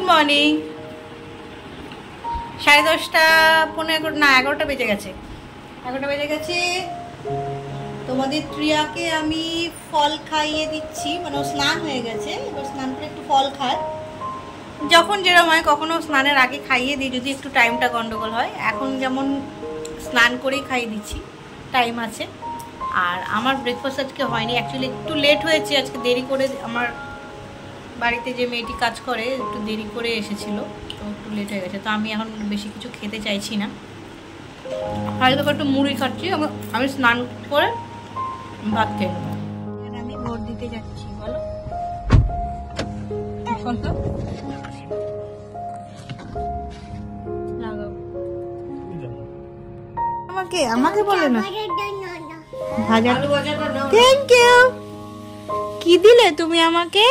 Morning. 10:30 11 না 11টা বেজে গেছে। 11টা বেজে গেছে। তোমাদের প্রিয়াকে আমি ফল খাইয়ে দিচ্ছি, মানে ও স্নান হয়ে গেছে, এবার স্নান করে একটু ফল খায়। যখন যেরকম হয়, কখনো স্নানের আগে খাইয়ে দিই যদি একটু টাইমটা গন্ডগোল হয়। এখন যেমন স্নান করেই খাইয়ে দিচ্ছি, টাইম আছে। আর আমার ব্রেকফাস্ট আজকে হয়নি, অ্যাকচুয়ালি একটু লেট হয়েছে আজকে, দেরি করে আমার বাড়িতে যে মেয়েটি কাজ করে একটু দেরি করে এসেছিল, তো একটু লেট হয়ে গেছে। তো আমি এখন বেশি কিছু খেতে চাইছি না, হয়তো একটু মুড়ি খাচ্ছি। আমি স্নান করে ভাত খেয়ে নেবো। আমি ভোট দিতে যাচ্ছি। বলো আমাকে আমাকে বলে না ভাজা। Thank you. কি দিলে তুমি আমাকে?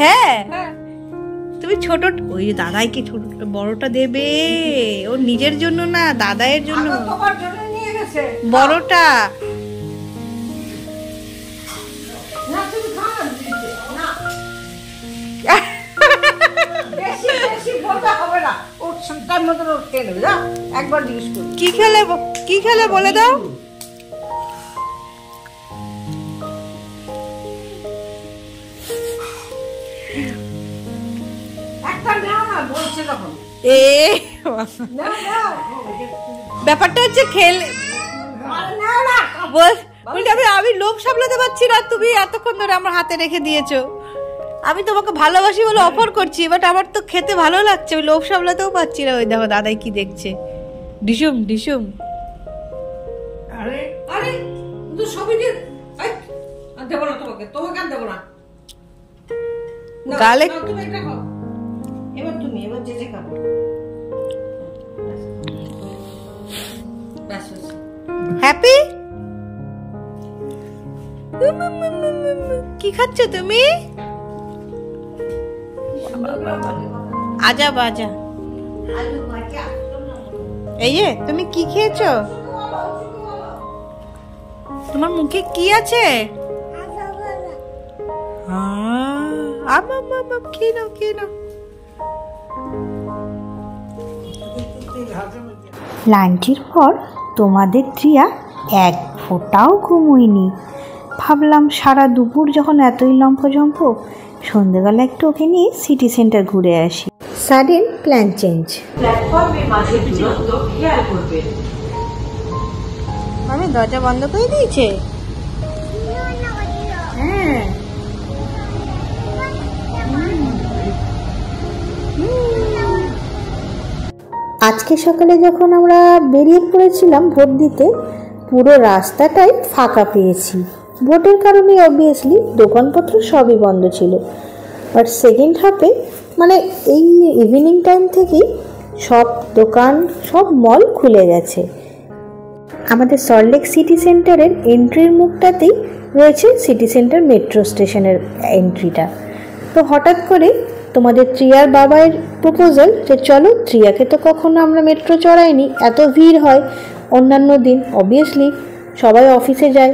হ্যাঁ তুমি ছোট, ওই দাদাইকে ছোট বড়টা দেবে, ওর নিজের জন্য না, দাদাইয়ের জন্য বড়টা। কি খেলে বলে দাও। ব্যাপারটা হচ্ছে খেলে আমি লোভ সামলাতে পারছি না, তুমি এতক্ষণ ধরে আমার হাতে রেখে দিয়েছো। আমি তোমাকে ভালোবাসি বলে অফার করছি, বাট আমার তো খেতে ভালো লাগছে, আমি লোভ সামলাতেও পারছি না। ওই দেখো দাদাই কি দেখছে, ডিসুম ডিসুম। গালে হ্যাপি। কি খাচ্ছ তুমি? আজা বাজা। এই যে তুমি কি খেয়েছো? তোমার মুখে কি আছে? লাঞ্চের পর তোমাদের প্রিয়া এক ফোঁটাও ঘুমোয়নি। ভাবলাম সারা দুপুর যখন এতই লম্ফঝম্প, সন্ধ্যেবেলা একটু ওকে নিয়ে সিটি সেন্টার ঘুরে আসি। Sudden plan change. আমি দরজা বন্ধ করে দিয়েছে। হ্যাঁ আজকে সকালে যখন আমরা বেরিয়ে পড়েছিলাম ভোট দিতে, পুরো রাস্তাটাই ফাঁকা পেয়েছি। ভোটের কারণে অবভিয়াসলি দোকানপত্র সবই বন্ধ ছিল, বাট সেকেন্ড হাফে মানে এই ইভিনিং টাইম থেকেই সব দোকান সব মল খুলে গেছে। আমাদের সল্টলেক সিটি সেন্টারের এন্ট্রির মুখটাতেই রয়েছে সিটি সেন্টার মেট্রো স্টেশনের এন্ট্রিটা। তো হঠাৎ করে তোমাদের ত্রিয়ার বাবার প্রপোজাল যে চলো, ত্রিয়াকে তো কখনো আমরা মেট্রো চড়াইনি, এত ভিড় হয় অন্যান্য দিন, অবভিয়াসলি সবাই অফিসে যায়,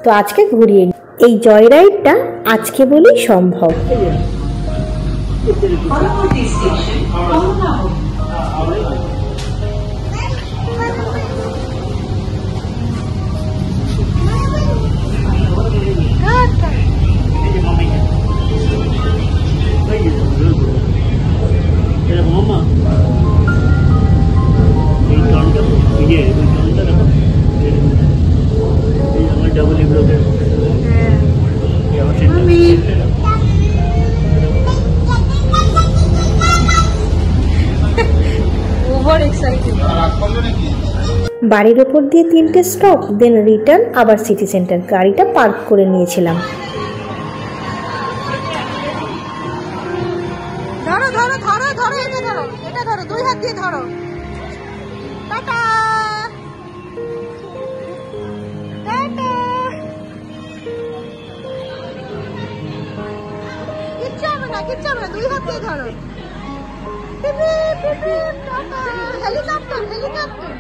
তো আজকে ঘুরিয়ে নিই। এই জয় রাইডটা আজকে বলেই সম্ভব। বাড়ির ওপর দিয়ে 3টে স্টপ, দেন রিটার্ন আবার সিটি সেন্টার। গাড়িটা পার্ক করে নিয়েছিলাম। ধরো ধরো ধরো ধরো, এটা ধরো, এটা ধরো, দুই হাত দিয়ে ধরো। Tata tata. কিচ্ছু হবে না, কিচ্ছু হবে না, দুই হাত দিয়ে ধরো। টাটা। Helicopter helicopter.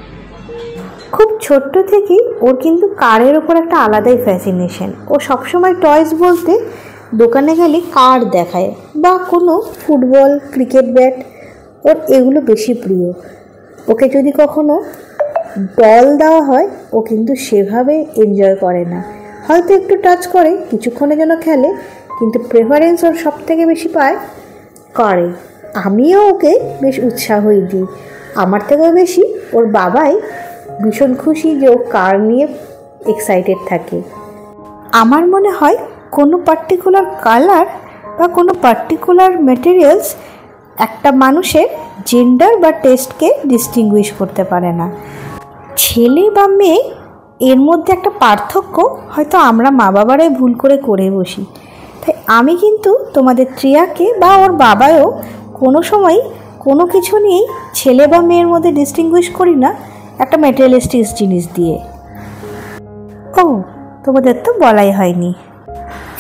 খুব ছোট্ট থেকেই ওর কিন্তু কারের ওপর একটা আলাদাই ফ্যাসিনেশন। ও সবসময় টয়েস বলতে দোকানে গেলে কার দেখায় বা কোনো ফুটবল ক্রিকেট ব্যাট, ওর এগুলো বেশি প্রিয়। ওকে যদি কখনো ডল দেওয়া হয় ও কিন্তু সেভাবে এনজয় করে না, হয়তো একটু টাচ করে কিছুক্ষণের জন্য খেলে, কিন্তু প্রেফারেন্স ওর সব থেকে বেশি পায় কারে। আমিও ওকে বেশ উৎসাহই দিই, আমার থেকেও বেশি ওর বাবাই ভীষণ খুশি যে ও কার নিয়ে এক্সাইটেড থাকে। আমার মনে হয় কোনো পার্টিকুলার কালার বা কোনো পার্টিকুলার ম্যাটেরিয়ালস একটা মানুষের জেন্ডার বা টেস্টকে ডিস্টিংগুইশ করতে পারে না। ছেলে বা মেয়ে এর মধ্যে একটা পার্থক্য হয়তো আমরা মা বাবারাই ভুল করে বসি। তাই আমি কিন্তু তোমাদের ত্রিয়াকে বা ওর বাবাও কোনো সময় কোনো কিছু নিয়েই ছেলে বা মেয়ের মধ্যে ডিস্টিংগুইশ করি না একটা ম্যাটেরিয়ালিস্টিক জিনিস দিয়ে। ও তোমাদের তো বলাই হয়নি,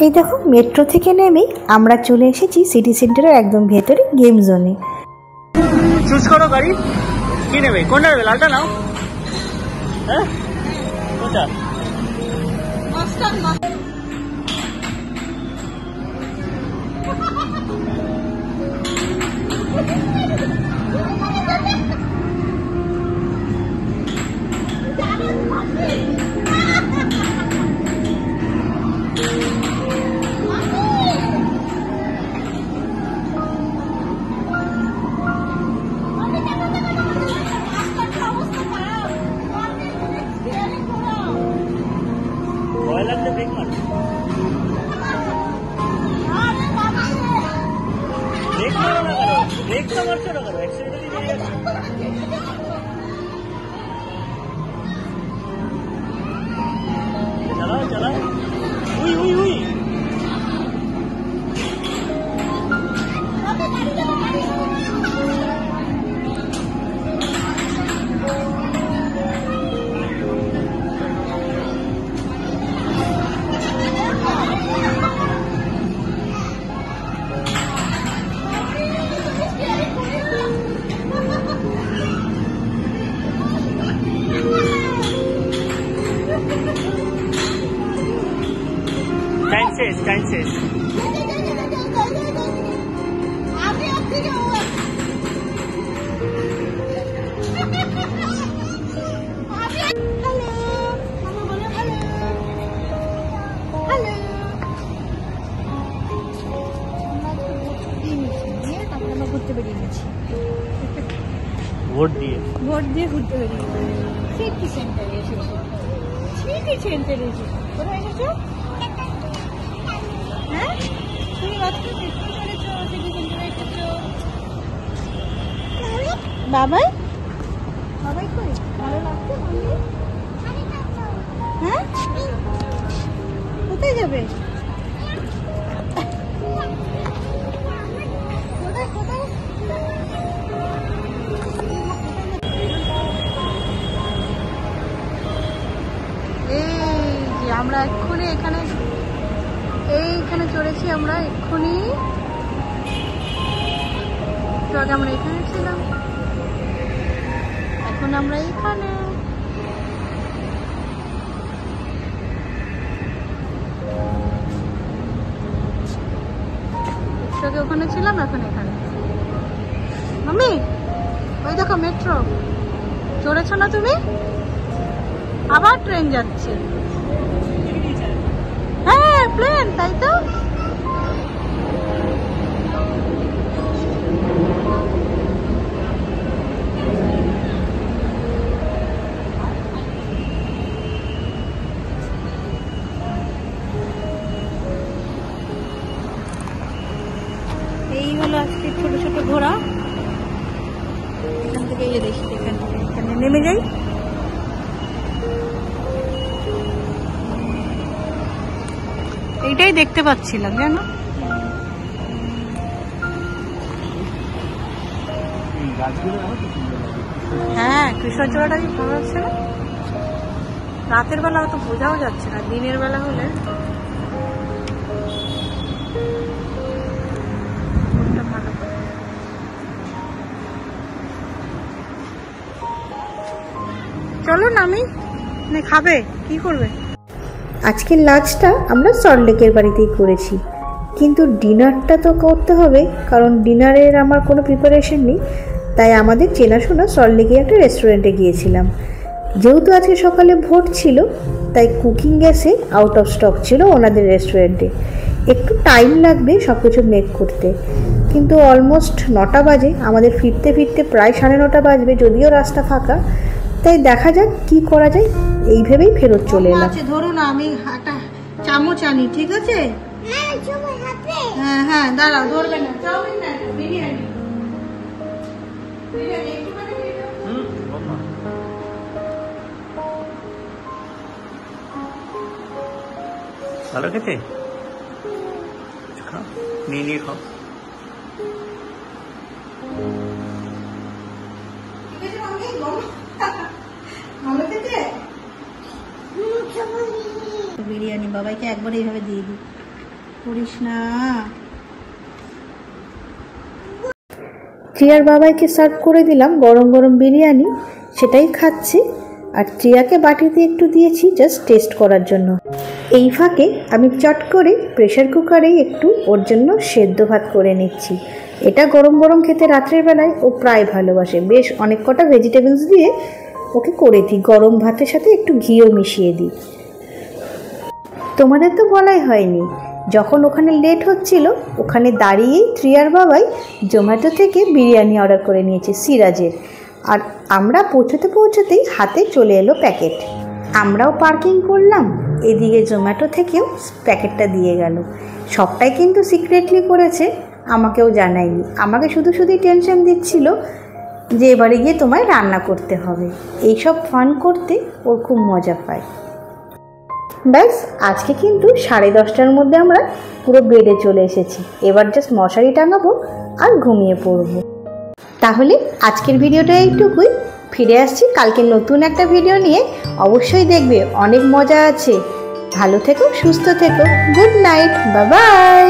এই দেখো মেট্রো থেকে নেমেই আমরা চলে এসেছি সিটি সেন্টারের একদম ভেতরে গেম জোনে। চুজ করো গাড়ি, কি নেবে? কোনটা নেবে? লালটা নাও। হ্যাঁ কোনটা? Time says. ভোট দিয়ে ঘুরতে বেরিয়ে সিটি সেন্টারে এসেছি। সিটি সেন্টারে এসেছি। কোথায় এসেছো? হ্যাঁ তুমি রাত্রে মেট্রো চলেছো, সিটি সেন্টারে এসেছো। বাবাই বাবাই কই? ভালো লাগছে? হ্যাঁ কোথায় যাবে? কোথায় কোথায়? আমরা এক্ষুনি এইখানে চলেছি। আমরা এক্ষুনি তো আগে আমরা এখানে ছিলাম, এখন আমরা এখানে। আগে ওখানে ছিলাম, এখন এখানে। মাম্মি ওই দেখো মেট্রো চড়েছো না তুমি? আবার ট্রেন যাচ্ছে। হ্যাঁ প্লেন, তাই তো। এই হলো আজকে ছোট ছোট ঘোড়া। এখান থেকে এই দেখি, এখানে নেমে যাই। এইটাই দেখতে পাচ্ছিলাম জানো। হ্যাঁ কৃষ্ণচূড়াটা কি ভালো লাগছে না? রাতের বেলা অত বোঝাও যাচ্ছে না, দিনের বেলা হলে ভালো। চলো না, আমি খাবে কি করবে? আজকের লাঞ্চটা আমরা সল্টলেকের বাড়িতেই করেছি, কিন্তু ডিনারটা তো করতে হবে, কারণ ডিনারের আমার কোনো প্রিপারেশন নেই। তাই আমাদের চেনাশোনা সল্টলেকে একটা রেস্টুরেন্টে গিয়েছিলাম। যেহেতু আজকে সকালে ভোট ছিল, তাই কুকিং গ্যাসে আউট অফ স্টক ছিল ওনাদের রেস্টুরেন্টে। একটু টাইম লাগবে সব কিছু মেক করতে, কিন্তু অলমোস্ট 9টা বাজে, আমাদের ফিরতে ফিরতে প্রায় 9:30 বাজবে, যদিও রাস্তা ফাঁকা। তাই দেখা যাক কি করা যায়, এই ভেবেই ফেরত চলে এলাম। আচ্ছা ধরো না, আমি একটা চামচ আনি, ঠিক আছে? হ্যাঁ হ্যাঁ দাঁড়াও, ধরবে না। চাউমিন না, বিরিয়ানি। ভালো খেতে, খাও, নিয়ে খাও। বিরিয়ানি বাবাইকে একবার এইভাবে দিয়ে দিই, করিস না। টিয়ার বাবাইকে সার্ভ করে দিলাম গরম গরম বিরিয়ানি, সেটাই খাচ্ছি। আর টিয়াকে বাটিতে একটু দিয়েছি জাস্ট টেস্ট করার জন্য। এই ফাঁকে আমি চট করে প্রেশার কুকারেই একটু ওর জন্য সেদ্ধ ভাত করে নিচ্ছি। এটা গরম গরম খেতে রাত্রের বেলায় ও প্রায় ভালোবাসে। বেশ অনেক কটা ভেজিটেবলস দিয়ে ওকে করে দিই, গরম ভাতের সাথে একটু ঘিও মিশিয়ে দিই। তোমাদের তো বলাই হয়নি, যখন ওখানে লেট হচ্ছিল, ওখানে দাঁড়িয়েই ত্রিয়ার বাবাই জোম্যাটো থেকে বিরিয়ানি অর্ডার করে নিয়েছে সিরাজের। আর আমরা পৌঁছতেই হাতে চলে এলো প্যাকেট। আমরাও পার্কিং করলাম, এদিকে জোম্যাটো থেকেও প্যাকেটটা দিয়ে গেল। সবটাই কিন্তু সিক্রেটলি করেছে, আমাকেও জানায়নি। আমাকে শুধু টেনশন দিচ্ছিল যে এবারে গিয়ে তোমায় রান্না করতে হবে। এইসব ফান করতে ওর খুব মজা পায়। ব্যাস, আজকে কিন্তু 10:30টার মধ্যে আমরা পুরো বেডে চলে এসেছি। এবার জাস্ট মশারি টাঙাবো আর ঘুমিয়ে পড়বো। তাহলে আজকের ভিডিওটা এইটুকুই। ফিরে আসছি কালকে নতুন একটা ভিডিও নিয়ে। অবশ্যই দেখবে, অনেক মজা আছে। ভালো থেকো, সুস্থ থেকো। Good night, bye bye.